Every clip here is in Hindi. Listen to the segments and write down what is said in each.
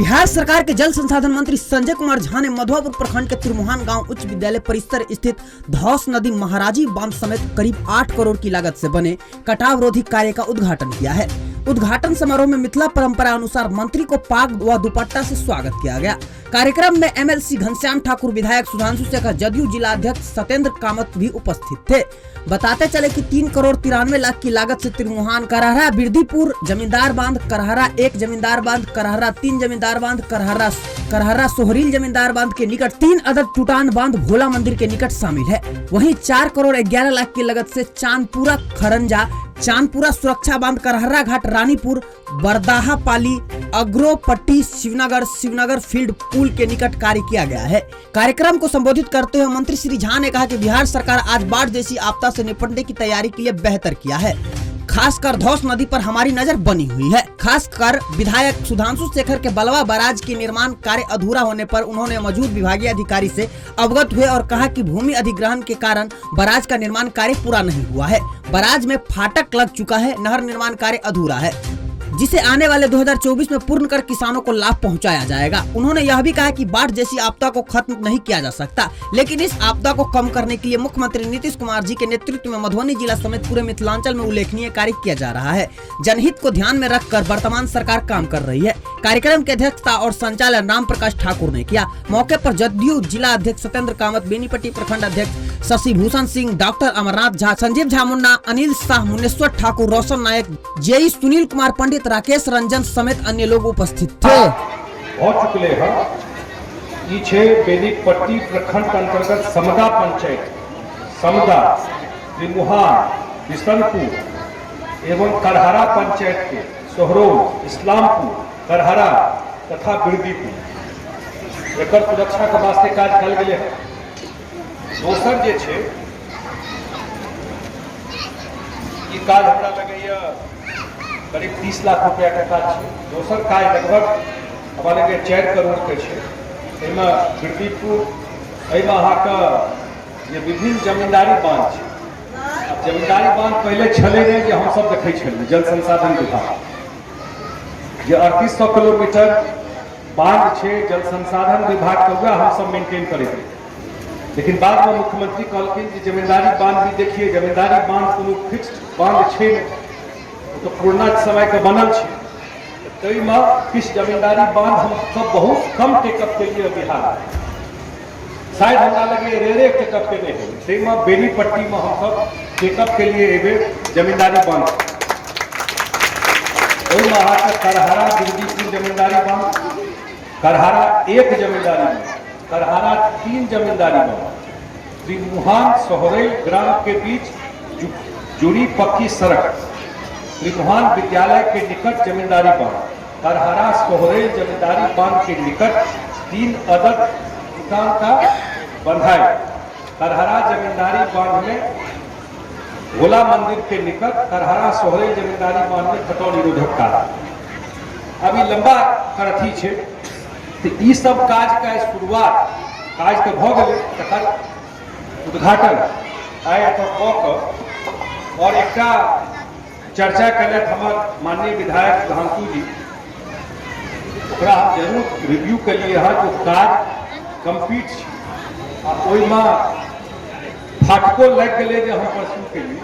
बिहार सरकार के जल संसाधन मंत्री संजय कुमार झा ने मधुआपुर प्रखंड के त्रिमुहान गांव उच्च विद्यालय परिसर स्थित धौस नदी महाराजी बांध समेत करीब 8 करोड़ की लागत से बने कटाव रोधी कार्य का उद्घाटन किया है। उद्घाटन समारोह में मिथिला परंपरा अनुसार मंत्री को पाग व दुपट्टा से स्वागत किया गया। कार्यक्रम में एमएलसी घनश्याम ठाकुर, विधायक सुधांशु शेखर, जदयू जिला अध्यक्ष सत्येंद्र कामत भी उपस्थित थे। बताते चले कि 3 करोड़ 93 लाख की लागत से त्रिमुहान, करहरा, बिरदीपुर जमींदार बांध, करहरा 1 जमींदार बांध, करहरा 3 जमींदार बांध, करहरा सोहरील जमींदार बांध के निकट 3 अदद टूटान बांध भोला मंदिर के निकट शामिल है। वहीं 4 करोड़ 11 लाख की लागत से चांदपुरा खरंजा, चांदपुरा सुरक्षा बांध, करहरा घाट, रानीपुर, बरदाहा पाली, अग्रोपट्टी, शिवनगर फील्ड पुल के निकट कार्य किया गया है। कार्यक्रम को संबोधित करते हुए मंत्री श्री झा ने कहा कि बिहार सरकार आज बाढ़ जैसी आपदा से निपटने की तैयारी के लिए बेहतर किया है। खासकर धौस नदी पर हमारी नजर बनी हुई है। खासकर विधायक सुधांशु शेखर के बलवा बैराज के निर्माण कार्य अधूरा होने पर उन्होंने मौजूद विभागीय अधिकारी से अवगत हुए और कहा कि भूमि अधिग्रहण के कारण बैराज का निर्माण कार्य पूरा नहीं हुआ है। बैराज में फाटक लग चुका है, नहर निर्माण कार्य अधूरा है, जिसे आने वाले 2024 में पूर्ण कर किसानों को लाभ पहुंचाया जाएगा। उन्होंने यह भी कहा कि बाढ़ जैसी आपदा को खत्म नहीं किया जा सकता, लेकिन इस आपदा को कम करने के लिए मुख्यमंत्री नीतीश कुमार जी के नेतृत्व में मधुबनी जिला समेत पूरे मिथिलांचल में उल्लेखनीय कार्य किया जा रहा है। जनहित को ध्यान में रखकर वर्तमान सरकार काम कर रही है। कार्यक्रम की अध्यक्षता और संचालन राम प्रकाश ठाकुर ने किया। मौके पर जदयू जिला अध्यक्ष सत्येंद्र कामत, बेनीपट्टी प्रखंड अध्यक्ष शशि भूषण सिंह, डॉक्टर अमरनाथ झा, संजीव झा मुन्ना, अनिल शाह, मुनेश्वर ठाकुर, रोशन नायक, जेई सुनील कुमार पंडित, राकेश रंजन समेत अन्य लोग उपस्थित थे। हो चुके हैं पीछे बेनीपट्टी प्रखंड के अंतर्गत समदा पंचायत, समदा, त्रिमुहान, बिशनपुर एवं करहरा पंचायत के सोहरोल, इस्लामपुर, करहरा तथा बिरदीपुर एकर सुरक्षा के वास्ते काज कल गए हैं। दोसर जे छे ई काज हमरा लगैया करीब 30 लाख रुपया के काज है। दोसर काज लगभग हमरा लगे 4 करोड़ के है। एहिमे बिरदीपुर एहिमे अहाँके ये विभिन्न जमींदारी बांध है। जमींदारी बांध पहले छले रहे जे हम सब देखै छलियै जल संसाधन विभाग जे 3800 किलोमीटर बांध है जल संसाधन विभाग के वह हम सब मेंटेन करैत रही। लेकिन बाद में मुख्यमंत्री कहलखिन कि जमींदारी बांध भी देखिए, जमींदारी बांध कोनो फिक्स्ड बांध है तो पुरना समय के बनल है, ताहिमे किछु जमींदारी बांध हम सब बहुत कम टेकअप के लिए बिहार शायद हमरा लगे रेरे टेकअप के नहीं है, ताहिमे बेनीपट्टी में हम सब टेकअप के लिए एबे जमींदारी बांध ओहिमे अहाँके करहरा बिरदीपुर जमींदारी बांध, करहरा 1 जमींदारी बांध, करहरा 3 जमींदारी बांध, त्रिमुहान सोहरेल ग्राम के बीच जुड़ी पक्की सड़क, त्रिमुहान विद्यालय के निकट जमींदारी बांध, करहरा सोहरेल जमींदारी बांध के निकट 3 अदद टूटान का बंधाई, करहरा जमींदारी बांध में भोला मंदिर के निकट, करहरा सोहरेल जमींदारी बांध में कटाव निरोधक कार्य। अभी लंबा करथी है तो ई सब काज का शुरुआत काज के भ गए, तकर उद्घाटन आय और एक चर्चा कलत हमार माननीय विधायक सुधांशु जी, ओकरा हम जरूर रिव्यू के लिए है जो काज कंप्लीट ओहिमे फाटको लग गए जो हम परसू के लिए।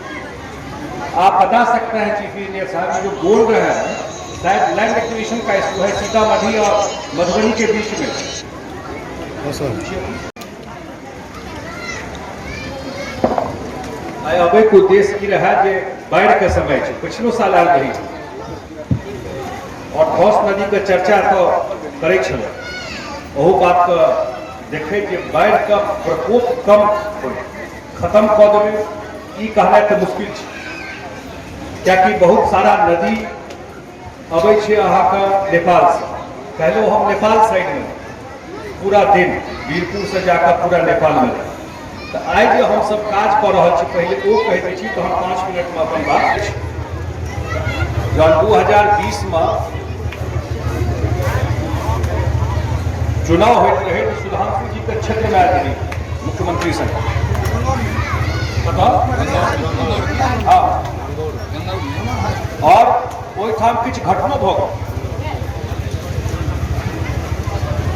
आप बता सकते हैं चीफ इंजीनियर साहब जो बोल रहे हैं शायद लैंड एक्विजिशन का इशू है सीतामढ़ी और मधुबनी के बीच में। अब एक उद्देश्य की रहा जे बाढ़ के समय है, पिछलो साल आयल रही और धौस नदी के चर्चा तो करे छल, ओहो बात के देखे जे बाढ़ का प्रकोप कम खत्म कऽ देबै ई कहना तो मुश्किल है, क्योंकि बहुत सारा नदी अबै छै अहाँके नेपाल से। पहले हम नेपाल साइड में पूरा दिन वीरपुर से जाकर पूरा नेपाल में रहे, तो आज जो हम सब काज कर रहा छी पहले वो कह दै छी तो हम 5 मिनट में अपन बात जब 2020 में चुनाव होते रहे तो सुधांशु जी के क्षेत्र में आयल रही मुख्यमंत्री संग हाँ और ओहिठाम किछु घटनो भ गेल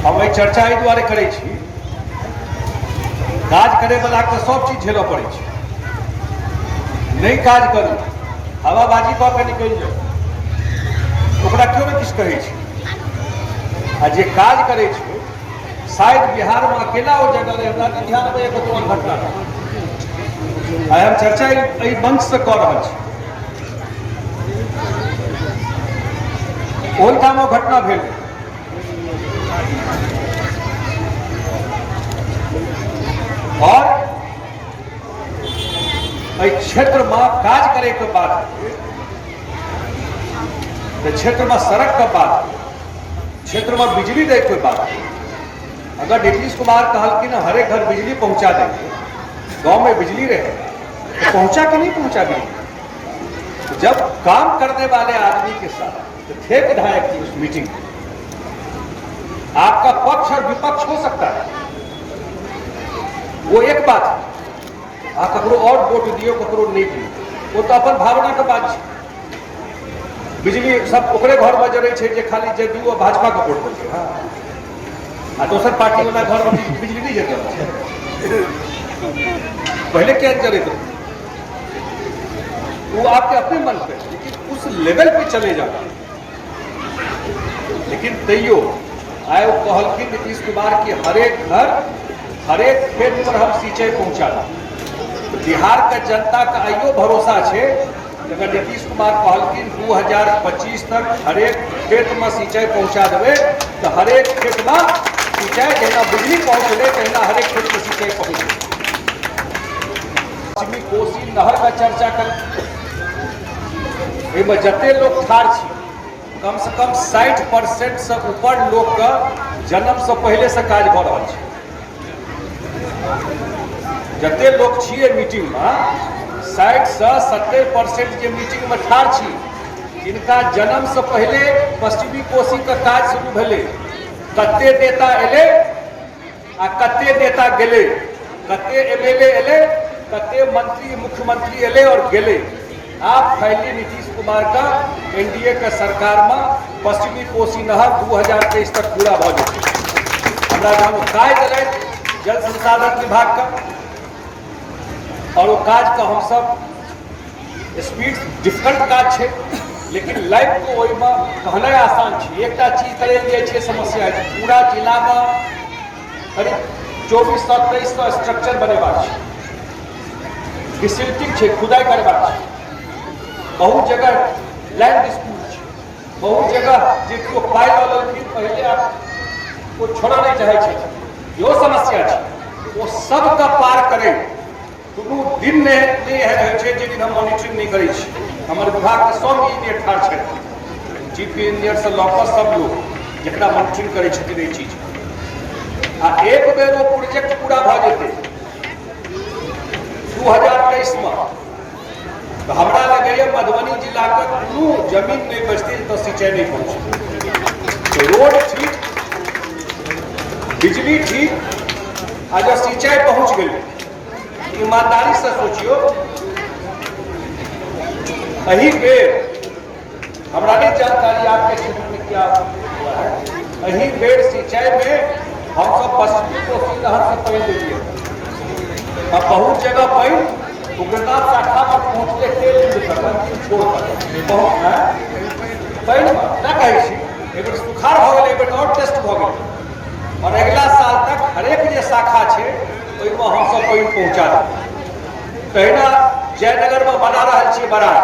हम एहि चर्चा एहि दुआरे करै छी, काज करे वाला के सब चीज झेलऽ पड़ै छै। नहीं काज करू, हवाबाजी कऽ के निकलि जाऊ, ओकरा क्यों ने किछु कहै छै। आ जे काज करै छै, शायद बिहार में अकेला वो जगह रहे, हमरा नहीं ध्यान में एक घटना आइ हम चर्चा एहि मंच से कऽ रहल छी। ओहिठाम वो घटना भेल, और क्षेत्र में काज करे के बाद, क्षेत्र में सड़क के बाद, क्षेत्र में बिजली दे के बाद, अगर नीतीश कुमार कहलकिन हर एक घर बिजली पहुंचा देंगे, गांव में बिजली रहे, तो पहुंचा कि नहीं पहुंचा बिजली? जब काम करने वाले आदमी के साथ तो थे विधायक की उस मीटिंग में, आपका पक्ष और विपक्ष हो सकता है, वो एक बात है। आप ककरो और वोट दियो, ककरो नहीं दियो, वो तो अपन भावना के बात है। बिजली सब ओकरे घर में जरे छे जे खाली जदयू और भाजपा के वोट देते हैं, आ दोसर पार्टी वाला घर में बिजली नहीं जरता। पहले क्या जरे थे, वो आपके अपने मन पे, लेकिन उस लेवल पे चले जाना। लेकिन तैयो आए वो कहलखिन नीतीश कुमार की हर एक घर, हर एक खेत पर हम सिंचाई पहुंचाना। बिहार के जनता का आइयो भरोसा है, अगर नीतीश कुमार कहलखिन 2025 तक हर एक खेत में सिंचाई पहुंचा देवे, तो हर एक खेत में सिंचाई, जहिना बिजली पहुंचले तहिना हर एक खेत में सिंचाई पहुंचे। पश्चिमी कोसी नहर का चर्चा कर, जते लोग ठार छी, कम से कम 60% से ऊपर लोग का जन्म से पहले से काज भ रहा है। जते लोग छिए मीटिंग में, 60 से 70% जे मीटिंग में ठार छी, जिनका जन्म से पहले पश्चिमी कोसी का काज शुरू भेले। कते नेता एले आ कते नेता गेले, कते एमएलए एले, कते मंत्री मुख्यमंत्री एले और गेले। आप फैली नीतीश कुमार का एनडीए का सरकार में पश्चिमी कोसी नहर 2023 तक पूरा भ जेतै। हमरा गाँव काज दिलै जल संसाधन विभाग का, और वो काज का हम सब स्पीड डिफिकल्ट काज है, लेकिन लाइफ को वही में कहना आसान है। एक चीज करे लिए समस्या है, पूरा जिला में करीब 2400-2300 स्ट्रक्चर बनेबा है, डिसिल्टिंग है, खुदाई करबा है, बहुत जगह लैंड डिस्प्यूट है, बहुत जगह जो पाई लखिन पहले आप वो छोड़ा नहीं चाहे, यो समस्या है, वो सब का पार करे। कोनो दिन नहीं है जिन हम मॉनिटरिंग नहीं करै छी। हमर विभाग के सब इंजीनियर ठार छै, चीफ इंजीनियर से लॉकर सब लोग जकरा मॉनिटरिंग करै छथिन ये चीज। आ एक बेर वो प्रोजेक्ट पूरा भ जेतै 2023 में, तो हमरा लगैया मधुबनी जिला का कोनो जमीन नहीं बचती तो सिंचाई नहीं पहुंचे। रोड ठीक, बिजली ठीक, आ जब सिंचाई पहुंच गई, ईमानदारी से सोचियो, अही बेर हमरा नहीं जानकारी आपके क्षेत्र में क्या हुआ है, अही बेर सिंचाई में हम सब पश्चिमी कोसी नहर से पानी देलिए। अब बहुत जगह पानी उग्रनाथ शाखा पर पहुंचले तेल छोड़कर बहुत है पानी ना कहे छी, एक बेर सुखाड़ भ गेलै, एक बेर और टेस्ट भ गेलै, और अगला साल तक हरेक जे शाखा है ओहिमे हम सब पानी पहुंचा देबै। तहिना जयनगर में बना रहा छे बराज,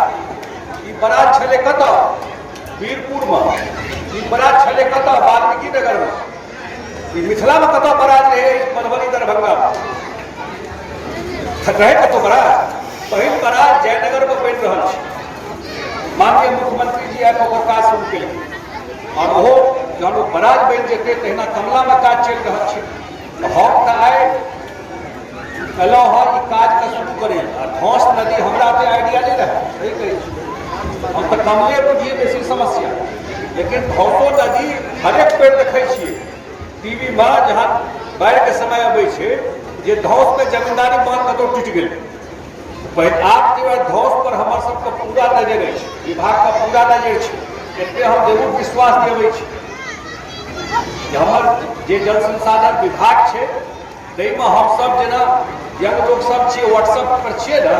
ई बराज छले कत वीरपुर में, ई बराज छले कत वाल्मीकि नगर में, ई मिथिला में कत बराज रहे मधुबनी दरभंगा में रहे कत बराज। पहिल बराज जयनगर में बन रहा है, माननीय मुख्यमंत्री जी आके ओकर काज शुरू केलखिन, और वो जब बराज बन जेतै तहिना कमला में काज चल रहा है। हम तऽ आइ कहलहुँ हाँ ई काज का शुरू करें, और धौस नदी हमरा पे आइडिया नहीं रहा, सही कही हम तो कमले बुझिए बेसी समस्या, लेकिन धौसो नदी हरेक पेड़ देखे टीवी में, जहाँ बाढ़ के समय अबै छै जे धौस में जमींदारी बांध कतौ टूट गेल, आपके धौस पर हमर सबके पूरा नजर है, विभाग का पूरा नजर है, एते हम जरूर विश्वास देवे। कि हमर जे जल संसाधन विभाग छै ताहिमे हमसब जेना यंग लोग सब छियै व्हाट्सएप पर छियै ने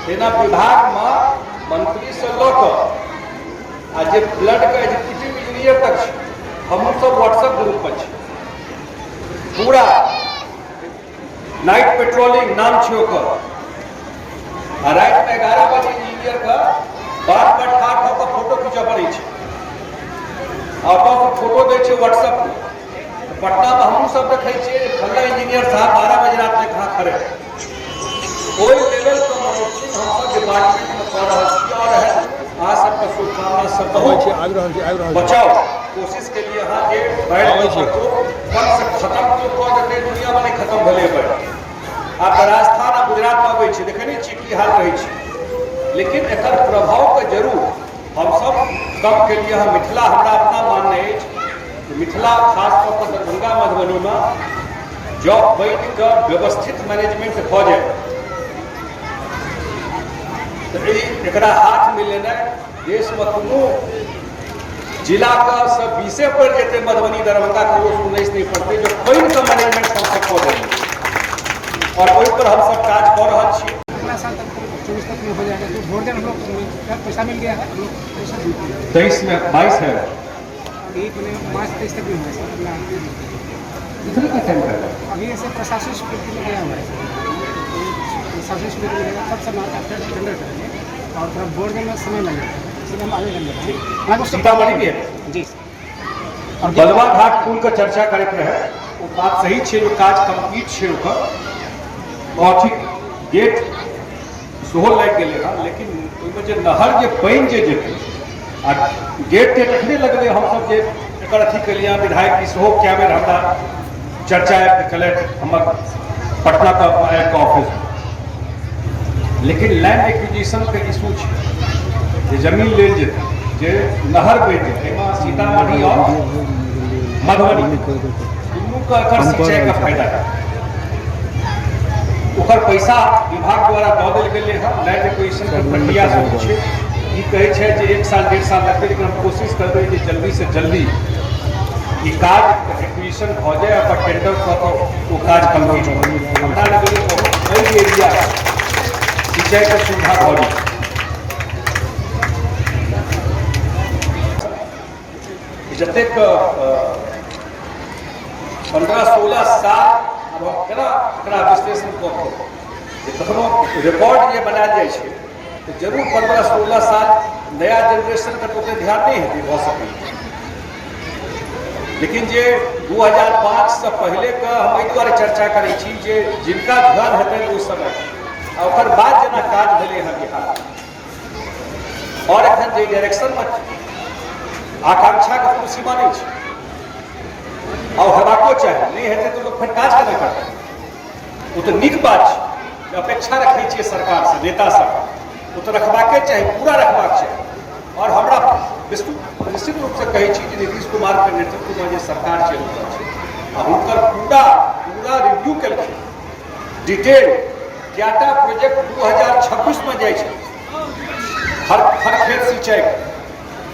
तेना विभागमे मंत्री से लऽ कऽ आ जे ब्लड के एग्जीक्यूटिव इंजीनियर तक छै हमहूँ सब व्हाट्सएप ग्रुप पर छी। पूरा नाइट पेट्रोलिंग नाम छै ओकर आ राति में 11 बजे इंजीनियर का बार बार ठाठ होकर फोटो खींचा पड़े और फोटो दे व्हाट्सएप में। पटना में हमहूँ सब देखे फल्ला इंजीनियर साहब 12 बजे रात में कहाँ खड़े ओहि लेवल का मॉनिटरिंग हम सब डिपार्टमेंट में कर रहा छी और है अहाँ सबके शुभकामना सब बहुत बचाओ कोशिश के लिए अहाँ जे बाढ़ि को कम से खत्म तो कर देते दुनिया में नहीं खत्म भले बाढ़ि आप राजस्थान आ गुजरात में अबै छी देखने छी की हाल रहै छै लेकिन एकर प्रभाव के जरूर हम सब कम के लिए हम मिथिला हमरा अपना मानना है मिथिला खास तौर पर दरभंगा मधुबनी में जॉब बैठ कर व्यवस्थित मैनेजमेंट भऽ जाए तो एकरा हाथ में लेना देश में कोनो जिला का सब 20 पर जेते मधुबनी दरभंगा के 19 नहीं पड़ते जो कोई का मैनेजमेंट हम सब कऽ देंगे और वही पर हम सब काज कर रहा छी। कितना साल तक 24 तक में हो जाएगा तो वोट देना हम लोग पैसा मिल गया है हम लोग पैसा 23 में 22 है एक महीने मार्च 23 तक भी हुआ है इतने का टाइम है अभी ऐसे प्रशासन स्वीकृति में गया हुआ है प्रशासन स्वीकृति मिलेगा तब सब टेंडर करेंगे और थोड़ा वोट देने में समय लगेगा इसलिए हम आगे करेंगे सीतामढ़ी भी है जी और बलवा घाट पुल का चर्चा करैत रहे वो बात सही छै जो काज कंप्लीट छै ओकर और ठीक गेट सेहो लागि गेलै हँ लेकिन ओहिमे जे नहर जे पानि जे जेतै आ गेट के रखने लगबै हमसब जे एकर अथी केलिए विधायक की सेहो कए बेर हमरा चर्चा कयलथि हमर पटना का ऑफिस लेकिन लैंड एक्विजिशन के इशू छै जे जमीन लेल जेतै जे नहर बनि जेतै एहिमे सीतामढ़ी और मधुबनी दुनू का एकर सिंचाई का फायदा है ओकर पैसा विभाग द्वारा दऽ देल गेलै हँ लैंड एक्विजिशन के प्रक्रिया शुरू छै ई कहै छै जे 1 साल 1.5 साल लगतै लेकिन हम कोशिश करबै जे जल्दी से जल्दी ई काज एक्विजिशन भऽ जाए और टेंडर कऽ कऽ ओ काज कंप्लीट हो हमरा लगलै बहुत पैघ एरिया सिंचाई के सुविधा भऽ जाए जतेक 15-16 साल अब हम केना एकरा विश्लेषण कऽ के कखनो रिकॉर्ड जे बनायल जाइ छै तो जरूर 15-16 साल नया जनरेशन के ओते ध्यान नहीं हेतै भऽ सकैए लेकिन जे 2005 से पहले का हम एहि दुआरे चर्चा करै छी जे जिनका ध्यान हेतै ओहि समय आ ओकर बाद जेना काज भेलै हँ बिहार और एखन जे डायरेक्शन में आकांक्षा के कोनो सीमा नहीं छै और हेबाको चाही नहीं हेतै तो लोग फिर काज केना करतै वो तो नीक बात छै अपेक्षा रखै छियै सरकार से नेता सब वो तो रखबाके चाही पूरा रखबाक चाही और हमरा निश्चित रूप से कहै छी कि नीतीश कुमार के नेतृत्व में जे सरकार चलि रहल छै आ हुनकर पूरा रिव्यू केलखिन डिटेल कएटा प्रोजेक्ट 2026 में जाइ छै हर खेत सिंचाई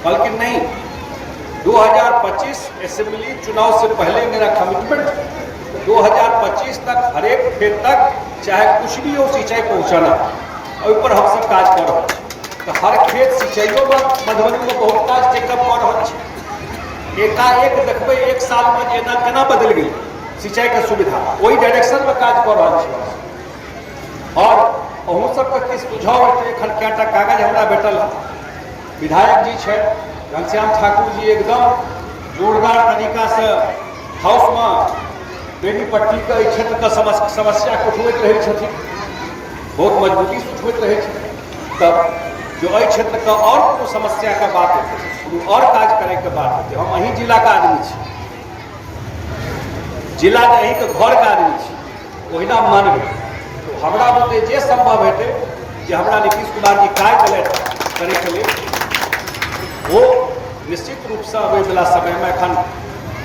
बल्कि नहीं 2025 असेंबली चुनाव से पहले मेरा कमिटमेंट 2025 तक हर एक खेत तक चाहे कुछ भी हो सिंचाई पहुंचाना और पर हम सब काज कर रहे हैं तो हर खेत सिंचाइयों में मधुबनी में बहुत काज टेकअप कर रहे हैं एकाएक देखबै 1 साल में जेना केना बदल गई सिंचाई के सुविधा वही डायरेक्शन में काज कर रहे हैं और अहूँ सबके किछु सुझाव हेतै एखन कएटा कागज हमरा भेटल विधायक जी छै घनश्याम ठाकुर जी एकदम जोरदार तरीका से हाउस में बेनीपट्टी के क्षेत्र का समस्या को उठबैत रहे छथिन बहुत मजबूती से उठबैत रहे छथिन तब जो एहि क्षेत्र का और कोनो समस्या का बात है और काज करे के बात है हम अहीं जिला का आदमी छी जिला के अहीं के घर का आदमी छी ओहिना मानबै तो हमरा बुते जे संभव हेतै जे हमरा नीतीश कुमार जी काज देलथि करे के लिए वो निश्चित रूप से अबै वाला समय में एखन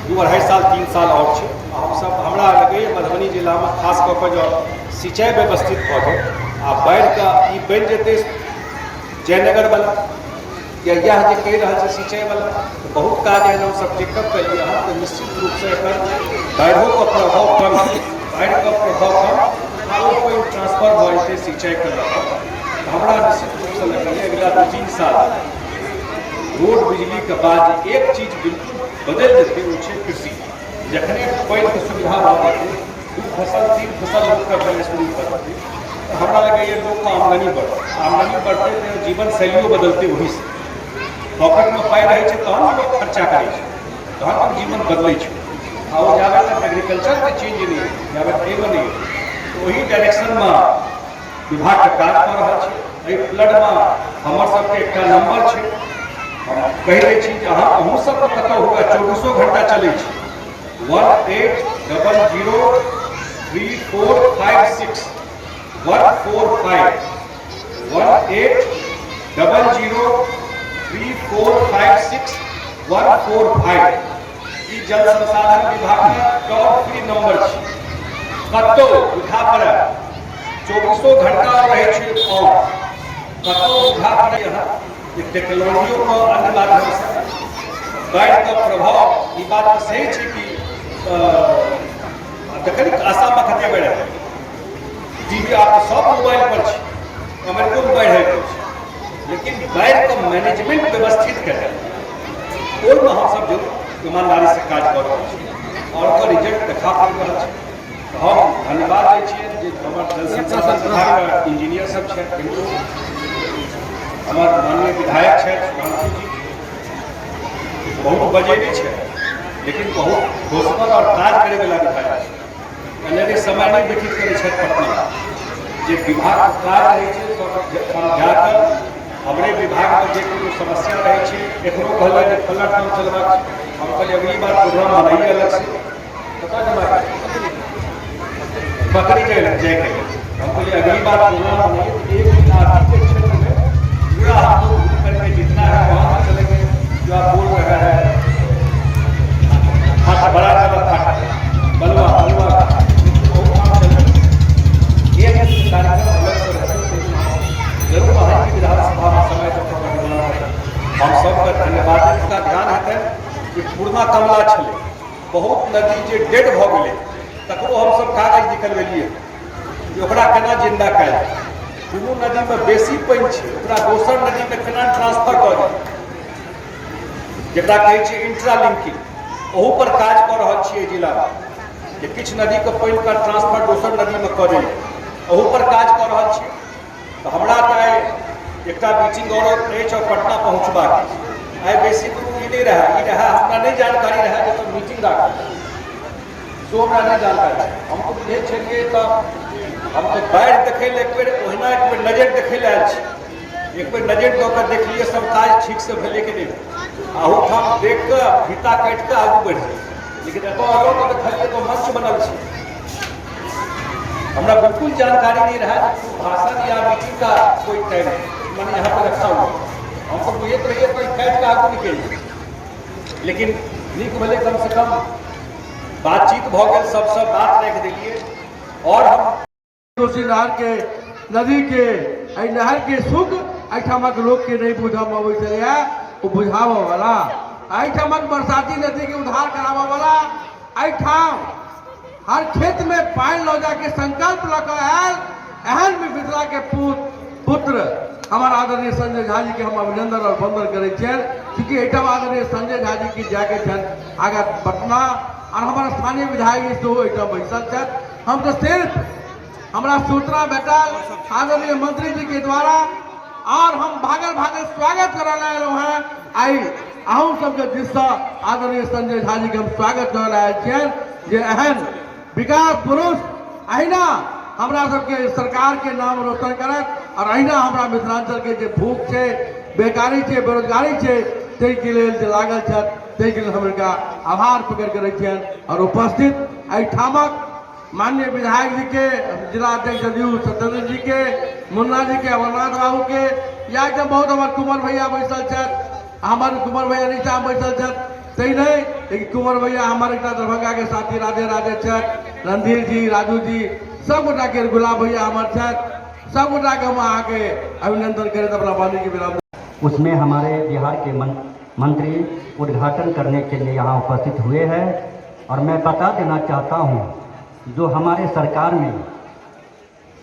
2-2.5 साल 3 साल और छै हम सब हमरा लगैए मधुबनी जिला में खास कऽ कऽ जो सिंचाई व्यवस्थित भऽ गेल आ बाढ़ि का ई बनि जेतै जयनगर वाला या यह जे कहि रहल छै सिंचाई वाला बहुत काज एहन हम सब चेकअप करिए हम तो निश्चित रूप से एकर बाढ़ियों का प्रभाव कम बाढ़ का प्रभाव कम और कोई ट्रांसफर भऽ जेतै सिंचाई के लऽ कऽ हमरा निश्चित रूप से लगैए अगिला 2-3 साल रोड बिजली के बाद एक चीज बिल्कुल बदल देते वो छै कृषि जखने पानि के सुविधा भऽ जेतै 2 फसल 3 फसल लोक के बने शुरू करतै हमरा लगैए लोग का आमदनी बढ़ते तो जीवन शैलियों बदलते वही से पॉकेट में पाई रहे छै तहन लोग खर्चा करे छै तहन तक जीवन बदलै छै आ ओ जाबे तक एग्रीकल्चर के चेंज नहीं जाबे एगो नहीं तो वही डायरेक्शन में विभाग के काज कर रहल छै एहि फ्लड में हमर सबके एकटा नंबर छै हम कहि दै छी जे अहूँ सबके कतौ हुआ 24 घंटा चलै छै 18003456 145 18003456 145 ई जल संसाधन विभाग के टोल फ्री नंबर छै कतौ उठा पड़े 24 घंटा रहे छै और कतौ उठा पड़े यहाँ टेक्नोलॉजियों को अन्य माध्यम से बाढ़ का प्रभाव ई बात सही छै कि तकनीक आशा में खते बढ़े टीवी आप सब मोबाइल पर छै अमेरिको में बाढ़ है लेकिन बाढ़ का मैनेजमेंट व्यवस्थित करें ओहिमे हम सब जरूर ईमानदारी से काज कर रहल छी और ओकर रिजल्ट देखा पड़ि रहल छै हम धन्यवाद दै छियै जे हमर जल संसाधन विभाग इंजीनियर सब छै हमर माननीय विधायक छै सुधांशु जी बहुत बजेने छै लेकिन बहुत घोषणा और काज करे वाला विधायक छै एने समय नहीं व्यतीत करे छै पटना जे विभाग काज रहे छै सब समझाकर हमरे विभाग में जे कोनो समस्या रहे छै एकरो कहले जे फल्ला काम चलबाक हम कहलिए अगली बार प्रोग्राम बनाइए अलग से पता जमा पकड़ी जाए हम कहलिए अगली बार प्रोग्राम बनाइए एक दिन आर्थिक क्षेत्र में पूरा आपको करके जितना है वहाँ चलेंगे जो आप बोल रहे हैं बड़ा बलवा एक कार्यक्रम अलग से जरूर विधानसभा में समय हम सबके धन्यवाद का ध्यान हेतै कि पूर्णा कमला छलै बहुत नदी जे डेड भऽ गेलै तकरो हम सब कागज निकलबेलिए ओकरा केना जिंदा कयल कोनो नदी में बेसी पानि छै ओकरा दोसर नदी में केना ट्रांसफर कऽ दी जकरा कहै छै इंट्रालिंकिंग ओहू पर काज कऽ रहल छियै जिला में जे किछु नदी के पानि का ट्रांसफर दोसर नदी में कऽ देल ओहू पर काज कऽ रहल छियै तो हमरा तो एक मीटिंग और पटना पहुँचबाक आइ बेसी दूर ई नहीं रहा हमरा नहीं जानकारी रहा जो तो मीटिंग रखा सो हमरा नहीं जानकारी हम तो बुझे छलिए तो हम तो बाढ़ देखे एक बेर ओहिना एक बेर नजर देखे आयल छी एक बेर नजर दऽ कऽ देख लिए सब काज ठीक से भेले कि नहीं अहूठाम देख कऽ फीता काटि कऽ आगू बढ़ लेकिन एतऽ आगे तो देखलिए तो मंच बनल छै हमरा बिल्कुल जानकारी नहीं रहा भाषण या मीटिंग का कोई टाइम मैंने यहाँ पे रखा हुआ हमको बुझे रहिए कोई कैट का आगू निकल लेकिन नीक भले कम से कम बातचीत भ गई सब बात रख दिलिए और हम कोसी नहर के नदी के नहर के सुख एहिठामक लोग के नहीं बुझा अबै छलै ओ बुझाबऽ वाला एहिठामक बरसाती नदी के उद्धार कराबऽ वाला एहिठाम हर खेत में पानी लऽ जाके संकल्प लऽ कऽ आयल एहन मिथिला के पुत्र हमारा आदरणीय संजय झा जी के हम अभिनंदन और वंदन करे क्योंकि एहिठाम आदरणीय संजय झा जी की जाके आगे पटना और हमारा स्थानीय विधायक एहिठाम बैसल छथि हम तो सिर्फ हमारा सूचना भेटल आदरणीय मंत्री जी के द्वारा और हम भागल स्वागत करा आयल हैं आई अहूँ सबके दिशा आदरणीय संजय झा जी के हम स्वागत करा आयल छियनि जे एहन विकास पुरुष अहिना हमरा सबके सरकार के नाम रोशन करत और अहिना हमरा मिथिलांचल के जे भूख छै बेकारी छै बेरोजगारी छै ताहि के लेल जे लागल छथि ताहि के लेल हम इनका आभार प्रकट करै छियनि और उपस्थित एहिठामक माननीय विधायक जी के जिला अध्यक्ष जदयू सत्येंद्र जी के मुन्ना जी के अमरनाथ बाबू के या एकदम बहुत हमारे कुंवर भैया बैसल छथि हमारे कुंवर भैया नीचा बैसल छथि सही नहीं लेकिन कुंवर भैया हमारे दरभंगा के साथी राधे राधे छथि रणधीर जी राजू जी सब गोटा के गुलाब भैया हमारे छथि सब गोटा के हम अहाँ के अभिनंदन करैत अपना वाणी के विराम उसमें हमारे बिहार के मंत्री उद्घाटन करने के लिए यहाँ उपस्थित हुए हैं। और मैं बता देना चाहता हूँ, जो हमारे सरकार में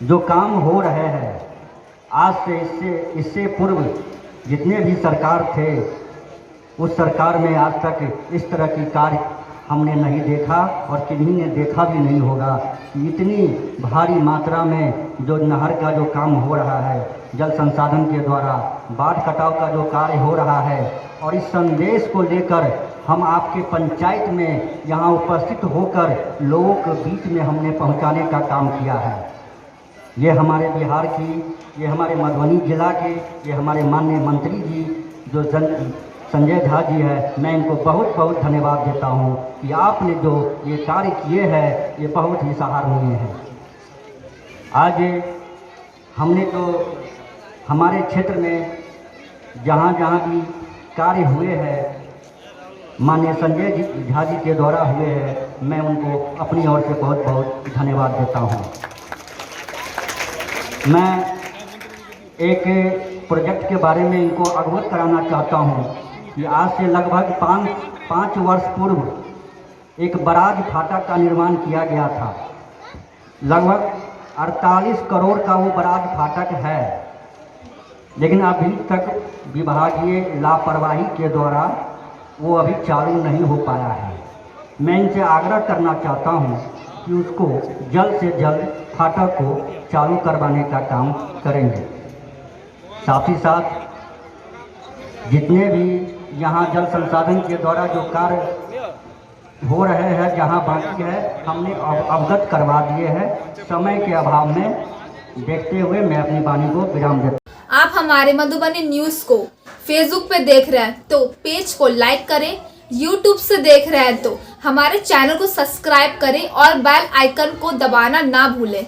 जो काम हो रहे हैं, आज से इससे पूर्व जितने भी सरकार थे, उस सरकार में आज तक इस तरह की कार्य हमने नहीं देखा और किन्हीं ने देखा भी नहीं होगा कि इतनी भारी मात्रा में जो नहर का जो काम हो रहा है, जल संसाधन के द्वारा बाढ़ कटाव का जो कार्य हो रहा है, और इस संदेश को लेकर हम आपके पंचायत में यहाँ उपस्थित होकर लोगों के बीच में हमने पहुँचाने का काम किया है। ये हमारे बिहार की, ये हमारे मधुबनी जिला के, ये हमारे माननीय मंत्री जी जो संजय झा जी है, मैं इनको बहुत बहुत धन्यवाद देता हूँ कि आपने जो ये कार्य किए हैं ये बहुत ही सराहनीय है। आज हमने तो हमारे क्षेत्र में जहाँ जहाँ भी कार्य हुए हैं, माननीय संजय झा जी के द्वारा हुए हैं, मैं उनको अपनी ओर से बहुत बहुत धन्यवाद देता हूँ। मैं एक प्रोजेक्ट के बारे में इनको अवगत कराना चाहता हूँ कि आज से लगभग पाँच वर्ष पूर्व एक बराज फाटक का निर्माण किया गया था। लगभग 48 करोड़ का वो बराज फाटक है, लेकिन अभी तक विभागीय लापरवाही के द्वारा वो अभी चालू नहीं हो पाया है। मैं इनसे आग्रह करना चाहता हूँ कि उसको जल्द से जल्द फाटक को चालू करवाने का काम करेंगे। साथ ही साथ जितने भी यहाँ जल संसाधन के द्वारा जो कार्य हो रहे हैं, जहाँ बाकी है, हमने अवगत करवा दिए हैं। समय के अभाव में देखते हुए मैं अपनी वाणी को विराम देता हूं। आप हमारे मधुबनी न्यूज़ को फेसबुक पे देख रहे हैं तो पेज को लाइक करें, यूट्यूब से देख रहे हैं तो हमारे चैनल को सब्सक्राइब करें और बेल आइकन को दबाना ना भूलें।